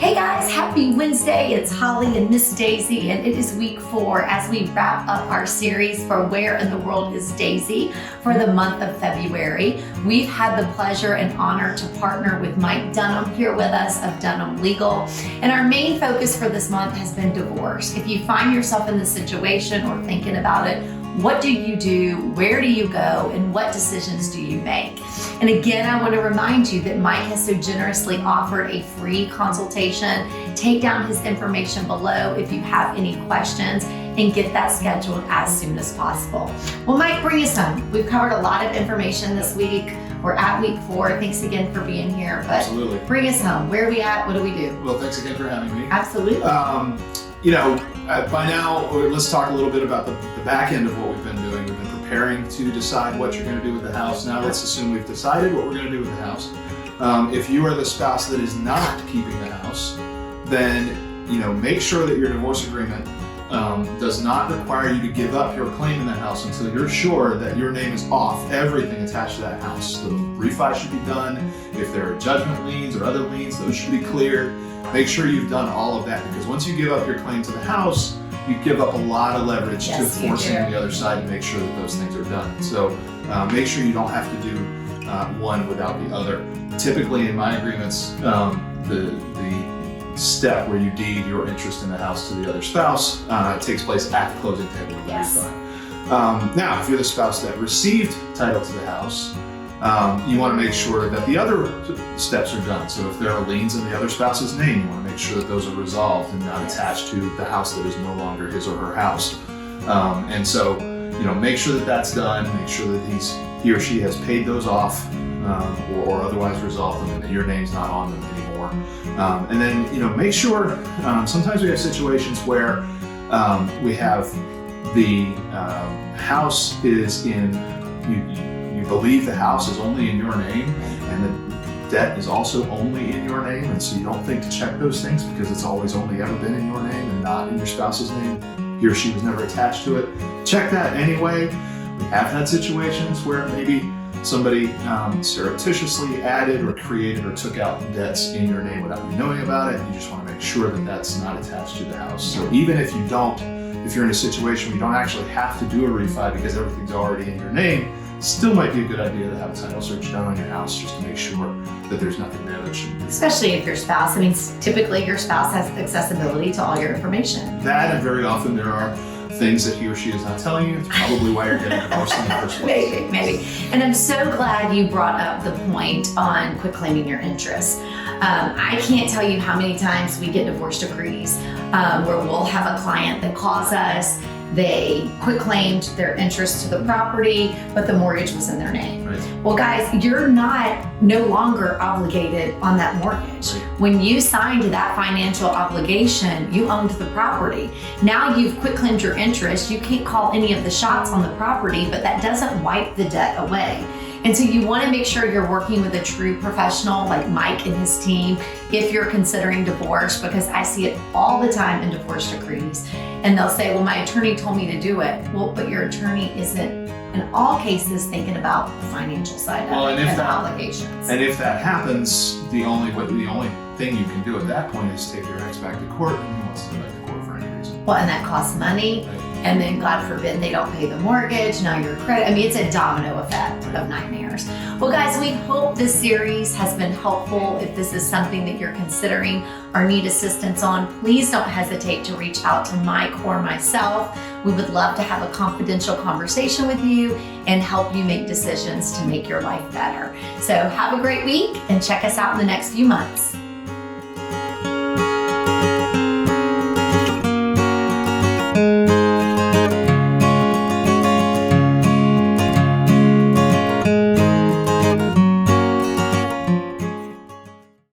Hey guys, happy Wednesday. It's Holly and Miss Daisy, and it is week 4 as we wrap up our series for Where in the World is Daisy for the month of February. We've had the pleasure and honor to partner with Mike Dunham here with us of Dunham Legal. And our main focus for this month has been divorce. If you find yourself in this situation or thinking about it, what do you do? Where do you go? And what decisions do you make? And again, I want to remind you that Mike has so generously offered a free consultation. Take down his information below if you have any questions and get that scheduled as soon as possible. Well, Mike, bring us home. We've covered a lot of information this week. We're at week 4. Thanks again for being here. But Absolutely. Bring us home. Where are we at? What do we do? Well, thanks again for having me. Absolutely. By now, let's talk a little bit about the back end of what we've been doing. We've been preparing to decide what you're going to do with the house. Now let's assume we've decided what we're going to do with the house. If you are the spouse that is not keeping the house, then make sure that your divorce agreement does not require you to give up your claim in the house until you're sure that your name is off everything attached to that house. The refi should be done. If there are judgment liens or other liens, those should be cleared. Make sure you've done all of that, because once you give up your claim to the house, you give up a lot of leverage to forcing the other side to make sure that those things are done. So make sure you don't have to do one without the other. Typically in my agreements, the step where you deed your interest in the house to the other spouse takes place at the closing table of the refi. Now, if you're the spouse that received title to the house, you want to make sure that the other steps are done. So if there are liens in the other spouse's name, you want to make sure that those are resolved and not attached to the house that is no longer his or her house. And so, make sure that that's done. Make sure that he or she has paid those off or otherwise resolved them, and that your name's not on them anymore. And then, make sure. Sometimes we have situations where we have the house is in. You believe the house is only in your name, and the debt is also only in your name, and so you don't think to check those things because it's always only ever been in your name and not in your spouse's name. He or she was never attached to it. Check that anyway. We have had situations where maybe somebody surreptitiously added or created or took out debts in your name without you knowing about it. You just want to make sure that that's not attached to the house. So even if you're in a situation where you don't actually have to do a refi because everything's already in your name, still might be a good idea to have a title search done on your house just to make sure that there's nothing there that shouldn't be. Especially if your spouse, typically your spouse has accessibility to all your information. That, and very often there are things that he or she is not telling you. It's probably why you're getting divorced in the first place. Maybe. And I'm so glad you brought up the point on quitclaiming your interest. I can't tell you how many times we get divorce decrees where we'll have a client that calls us. They quitclaimed their interest to the property, but the mortgage was in their name. Right. Well, guys, you're no longer obligated on that mortgage. Right. When you signed that financial obligation, you owned the property. Now you've quitclaimed your interest. You can't call any of the shots on the property, but that doesn't wipe the debt away. And so you want to make sure you're working with a true professional like Mike and his team if you're considering divorce, because I see it all the time in divorce decrees. And they'll say, well, my attorney told me to do it. Well, but your attorney isn't in all cases thinking about the financial side of it and the obligations. And if that happens, the only thing you can do at that point is take your ex back to court, and he wants to go back to court for any reason. Well, and that costs money. Right. And then God forbid they don't pay the mortgage, now your credit. It's a domino effect of nightmares. Well, guys, we hope this series has been helpful. If this is something that you're considering or need assistance on, please don't hesitate to reach out to Mike or myself. We would love to have a confidential conversation with you and help you make decisions to make your life better. So have a great week and check us out in the next few months.